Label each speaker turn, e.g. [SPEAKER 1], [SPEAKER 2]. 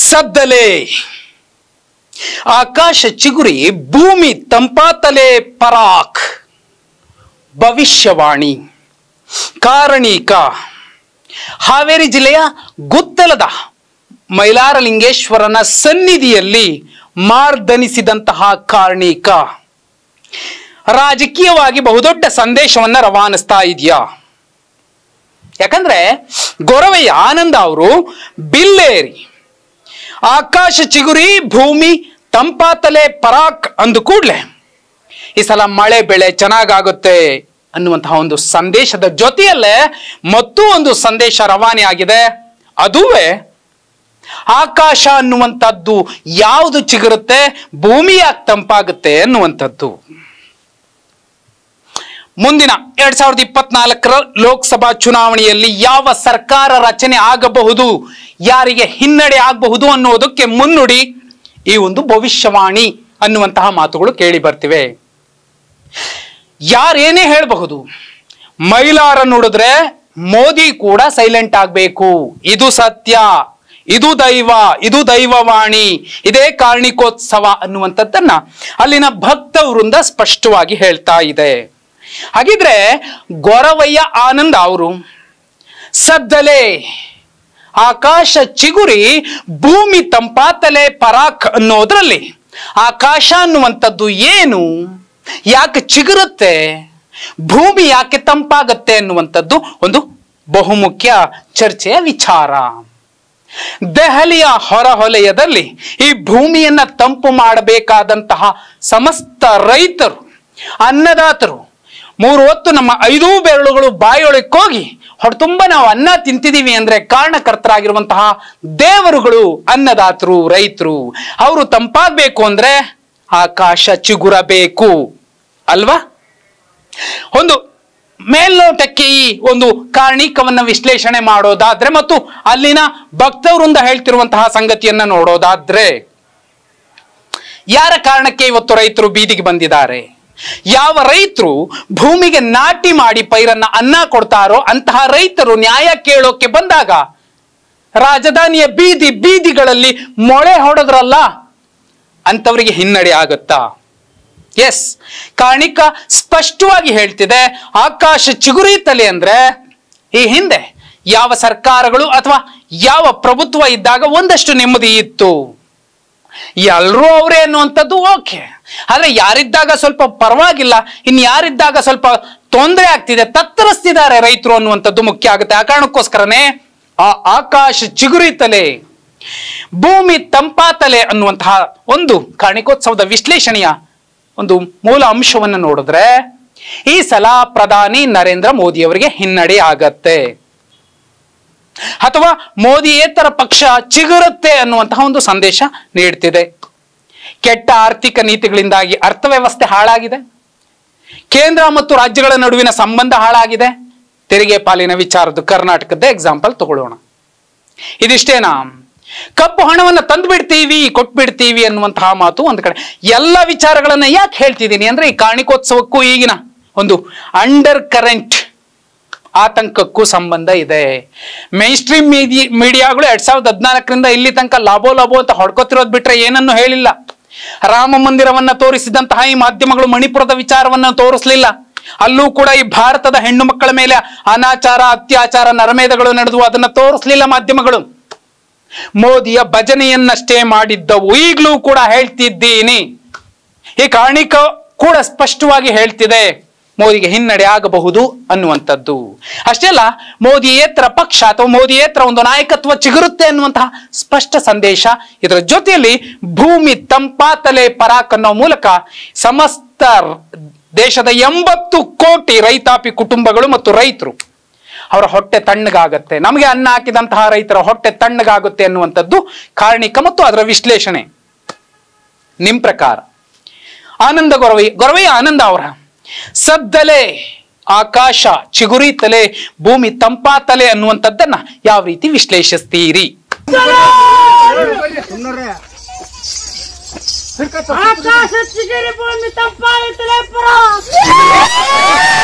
[SPEAKER 1] ಸದ್ದಲೆ ಆಕಾಶ ಚಿಗುರಿ ಭೂಮಿ ತಂಪಾತಲೆ ಪರಾಕ್. ಭವಿಷ್ಯವಾಣಿ ಕಾರಣೀಕ. ಹಾವೇರಿ ಜಿಲ್ಲೆಯ ಗುತ್ತಲದ ಮೈಲಾರಲಿಂಗೇಶ್ವರನ ಸನ್ನಿಧಿಯಲ್ಲಿ ಮಾರ್ದನಿಸಿದಂತಹ ಕಾರಣೀಕ ರಾಜಕೀಯವಾಗಿ ಬಹುದೊಡ್ಡ ಸಂದೇಶವನ್ನ ರವಾನಿಸ್ತಾ ಇದೆಯಾ? ಯಾಕಂದ್ರೆ ಗೊರವೆಯ ಆನಂದ ಅವರು ಬಿಲ್ಲೇರಿ ಆಕಾಶ ಚಿಗುರಿ ಭೂಮಿ ತಂಪಾತಲೆ ಪರಾಕ್ ಅಂದು ಕೂಡ್ಲೆ ಈ ಸಲ ಮಳೆ ಬೆಳೆ ಚೆನ್ನಾಗಾಗುತ್ತೆ ಅನ್ನುವಂತಹ ಒಂದು ಸಂದೇಶದ ಜೊತೆಯಲ್ಲೇ ಮತ್ತೂ ಒಂದು ಸಂದೇಶ ರವಾನೆ ಆಗಿದೆ. ಅದುವೇ ಆಕಾಶ ಅನ್ನುವಂಥದ್ದು ಯಾವುದು ಚಿಗುರುತ್ತೆ, ಭೂಮಿ ಯಾಕೆ ತಂಪಾಗುತ್ತೆ ಅನ್ನುವಂಥದ್ದು. ಮುಂದಿನ 2024ರ ಲೋಕಸಭಾ ಚುನಾವಣೆಯಲ್ಲಿ ಯಾವ ಸರ್ಕಾರ ರಚನೆ ಆಗಬಹುದು, ಯಾರಿಗೆ ಹಿನ್ನಡೆ ಆಗಬಹುದು ಅನ್ನೋದಕ್ಕೆ ಮುನ್ನುಡಿ ಈ ಒಂದು ಭವಿಷ್ಯವಾಣಿ ಅನ್ನುವಂತಹ ಮಾತುಗಳು ಕೇಳಿ ಬರ್ತಿವೆ. ಯಾರೇನೇ ಹೇಳಬಹುದು, ಮೈಲಾರ ನೋಡಿದ್ರೆ ಮೋದಿ ಕೂಡ ಸೈಲೆಂಟ್ ಆಗಬೇಕು, ಇದು ಸತ್ಯ, ಇದು ದೈವ, ಇದು ದೈವವಾಣಿ, ಇದೇ ಕಾರಣಿಕೋತ್ಸವ ಅನ್ನುವಂಥದ್ದನ್ನ ಅಲ್ಲಿನ ಭಕ್ತ ವೃಂದ ಸ್ಪಷ್ಟವಾಗಿ ಹೇಳ್ತಾ ಇದೆ. ಹಾಗಿದ್ರೆ ಗೊರವಯ್ಯ ಆನಂದ ಅವರು ಸದ್ದಲೆ ಆಕಾಶ ಚಿಗುರಿ ಭೂಮಿ ತಂಪಾತಲೆ ಪರಾಕ್ ಅನ್ನೋದ್ರಲ್ಲಿ ಆಕಾಶ ಅನ್ನುವಂಥದ್ದು ಏನು, ಯಾಕೆ ಚಿಗುರುತ್ತೆ, ಭೂಮಿ ಯಾಕೆ ತಂಪಾಗತ್ತೆ ಅನ್ನುವಂಥದ್ದು ಒಂದು ಬಹುಮುಖ್ಯ ಚರ್ಚೆಯ ವಿಚಾರ. ದೆಹಲಿಯ ಹೊರವಲಯದಲ್ಲಿ ಈ ಭೂಮಿಯನ್ನ ತಂಪು ಮಾಡಬೇಕಾದಂತಹ ಸಮಸ್ತ ರೈತರು, ಅನ್ನದಾತರು 3 ಹೊತ್ತು ನಮ್ಮ 5 ಬೆರಳುಗಳು ಬಾಯೊಳಕ್ಕೋಗಿ ಹೊರತುಂಬ ನಾವು ಅನ್ನ ತಿಂತಿದೀವಿ ಅಂದ್ರೆ ಕಾರಣಕರ್ತರಾಗಿರುವಂತಹ ದೇವರುಗಳು ಅನ್ನದಾತರು, ರೈತರು. ಅವರು ತಂಪಾಗಬೇಕು ಅಂದ್ರೆ ಆಕಾಶ ಚಿಗುರಬೇಕು ಅಲ್ವಾ? ಒಂದು ಮೇಲ್ನೋಟಕ್ಕೆ ಈ ಒಂದು ಕಾರಣಿಕವನ್ನ ವಿಶ್ಲೇಷಣೆ ಮಾಡೋದಾದ್ರೆ ಮತ್ತು ಅಲ್ಲಿನ ಭಕ್ತವೃಂದ ಹೇಳ್ತಿರುವಂತಹ ಸಂಗತಿಯನ್ನ ನೋಡೋದಾದ್ರೆ, ಯಾರ ಕಾರಣಕ್ಕೆ ಇವತ್ತು ರೈತರು ಬೀದಿಗೆ ಬಂದಿದ್ದಾರೆ? ಯಾವ ರೈತರು ಭೂಮಿಗೆ ನಾಟಿ ಮಾಡಿ ಪೈರನ್ನ ಅನ್ನ ಕೊಡ್ತಾರೋ ಅಂತಹ ರೈತರು ನ್ಯಾಯ ಕೇಳೋಕೆ ಬಂದಾಗ ರಾಜಧಾನಿಯ ಬೀದಿಗಳಲ್ಲಿ ಮೊಳೆ ಹೊಡೆದ್ರಲ್ಲ ಅಂತವರಿಗೆ ಹಿನ್ನಡೆ ಆಗುತ್ತಾ? ಎಸ್, ಕಾರಣಿಕ ಸ್ಪಷ್ಟವಾಗಿ ಹೇಳ್ತಿದೆ, ಆಕಾಶ ಚಿಗುರಿತಲೆ ಅಂದ್ರೆ ಈ ಹಿಂದೆ ಯಾವ ಸರ್ಕಾರಗಳು ಅಥವಾ ಯಾವ ಪ್ರಭುತ್ವ ಇದ್ದಾಗ ಒಂದಷ್ಟು ನೆಮ್ಮದಿ ಇತ್ತು, ಎಲ್ಲರೂ ಅವರೇ ಅನ್ನುವಂಥದ್ದು ಓಕೆ. ಆದ್ರೆ ಯಾರಿದ್ದಾಗ ಸ್ವಲ್ಪ ಪರವಾಗಿಲ್ಲ, ಇನ್ ಯಾರಿದ್ದಾಗ ಸ್ವಲ್ಪ ತೊಂದರೆ ಆಗ್ತಿದೆ, ತತ್ತರಿಸ್ತಿದ್ದಾರೆ ರೈತರು ಅನ್ನುವಂಥದ್ದು ಮುಖ್ಯ ಆಗುತ್ತೆ. ಆ ಕಾರಣಕ್ಕೋಸ್ಕರನೇ ಆ ಆಕಾಶ ಚಿಗುರಿತಲೆ ಭೂಮಿ ತಂಪಾತಲೆ ಅನ್ನುವಂತಹ ಒಂದು ಕಾರಣಿಕೋತ್ಸವದ ವಿಶ್ಲೇಷಣೆಯ ಒಂದು ಮೂಲ ಅಂಶವನ್ನು ನೋಡಿದ್ರೆ ಈ ಸಲ ಪ್ರಧಾನಿ ನರೇಂದ್ರ ಮೋದಿ ಅವರಿಗೆ ಹಿನ್ನಡೆ ಆಗತ್ತೆ ಅಥವಾ ಮೋದಿಯೇತರ ಪಕ್ಷ ಚಿಗುರುತ್ತೆ ಅನ್ನುವಂತಹ ಒಂದು ಸಂದೇಶ ನೀಡ್ತಿದೆ. ಕೆಟ್ಟ ಆರ್ಥಿಕ ನೀತಿಗಳಿಂದಾಗಿ ಅರ್ಥವ್ಯವಸ್ಥೆ ಹಾಳಾಗಿದೆ, ಕೇಂದ್ರ ಮತ್ತು ರಾಜ್ಯಗಳ ನಡುವಿನ ಸಂಬಂಧ ಹಾಳಾಗಿದೆ. ತೆರಿಗೆ ಪಾಲಿನ ವಿಚಾರದ್ದು ಕರ್ನಾಟಕದ ಎಕ್ಸಾಂಪಲ್ ತಗೊಳ್ಳೋಣ. ಇದಿಷ್ಟೇನಾ? ಕಪ್ಪು ಹಣವನ್ನ ತಂದು ಬಿಡ್ತೀವಿ, ಕೊಟ್ಬಿಡ್ತೀವಿ ಅನ್ನುವಂತಹ ಮಾತು ಒಂದು ಕಡೆ. ಎಲ್ಲ ವಿಚಾರಗಳನ್ನ ಯಾಕೆ ಹೇಳ್ತಿದ್ದೀನಿ ಅಂದ್ರೆ ಈ ಕಾರಣಿಕೋತ್ಸವಕ್ಕೂ ಈಗಿನ ಒಂದು ಅಂಡರ್ ಕರೆಂಟ್ ಆತಂಕಕ್ಕೂ ಸಂಬಂಧ ಇದೆ. ಮೈನ್ ಸ್ಟ್ರೀಮ್ ಮೀಡಿಯಾಗಳು 2014ರಿಂದ ಇಲ್ಲಿ ತನಕ ಲಾಭೋ ಅಂತ ಹೊಡ್ಕೋತಿರೋದು ಬಿಟ್ರೆ ಏನನ್ನು ಹೇಳಿಲ್ಲ. ರಾಮ ಮಂದಿರವನ್ನ ತೋರಿಸಿದಂತಹ ಈ ಮಾಧ್ಯಮಗಳು ಮಣಿಪುರದ ವಿಚಾರವನ್ನ ತೋರಿಸಲಿಲ್ಲ. ಅಲ್ಲೂ ಕೂಡ ಈ ಭಾರತದ ಹೆಣ್ಣು ಮಕ್ಕಳ ಮೇಲೆ ಅನಾಚಾರ, ಅತ್ಯಾಚಾರ, ನರಮೇಧಗಳು ನಡೆದು ಅದನ್ನ ತೋರಿಸಲಿಲ್ಲ ಮಾಧ್ಯಮಗಳು. ಮೋದಿಯ ಭಜನೆಯನ್ನಷ್ಟೇ ಮಾಡಿದ್ದವು. ಈಗಲೂ ಕೂಡ ಹೇಳ್ತಿದ್ದೀನಿ, ಈ ಕಾರಣಿಕ ಕೂಡ ಸ್ಪಷ್ಟವಾಗಿ ಹೇಳ್ತಿದೆ ಮೋದಿಗೆ ಹಿನ್ನಡೆ ಆಗಬಹುದು ಅನ್ನುವಂಥದ್ದು. ಅಷ್ಟೇ ಅಲ್ಲ, ಮೋದಿಯೇತರ ಪಕ್ಷ ಅಥವಾ ಮೋದಿಯೇತರ ಒಂದು ನಾಯಕತ್ವ ಚಿಗುರುತ್ತೆ ಅನ್ನುವಂತಹ ಸ್ಪಷ್ಟ ಸಂದೇಶ. ಇದರ ಜೊತೆಯಲ್ಲಿ ಭೂಮಿ ತಂಪಾತಲೆ ಪರಾಕ್ ಅನ್ನೋ ಮೂಲಕ ಸಮಸ್ತ ದೇಶದ 80 ಕೋಟಿ ರೈತಾಪಿ ಕುಟುಂಬಗಳು ಮತ್ತು ರೈತರು ಅವರ ಹೊಟ್ಟೆ ತಣ್ಣಗಾಗತ್ತೆ, ನಮಗೆ ಅನ್ನ ಹಾಕಿದಂತಹ ರೈತರ ಹೊಟ್ಟೆ ತಣ್ಣಗಾಗುತ್ತೆ ಅನ್ನುವಂಥದ್ದು ಕಾರಣಿಕ ಮತ್ತು ಅದರ ವಿಶ್ಲೇಷಣೆ. ನಿಮ್ ಪ್ರಕಾರ ಆನಂದ ಗೊರವಯ್ಯ ಆನಂದ ಅವರ ಸದ್ದಲೆ ಆಕಾಶ ಚಿಗುರಿತಲೆ ಭೂಮಿ ತಂಪಾತಲೆ ಅನ್ನುವಂಥದ್ದನ್ನ ಯಾವ ರೀತಿ ವಿಶ್ಲೇಷಿಸ್ತೀರಿ?
[SPEAKER 2] ಆಕಾಶ ಚಿಗುರಿ ಭೂಮಿ ತಂಪಾತಲೆ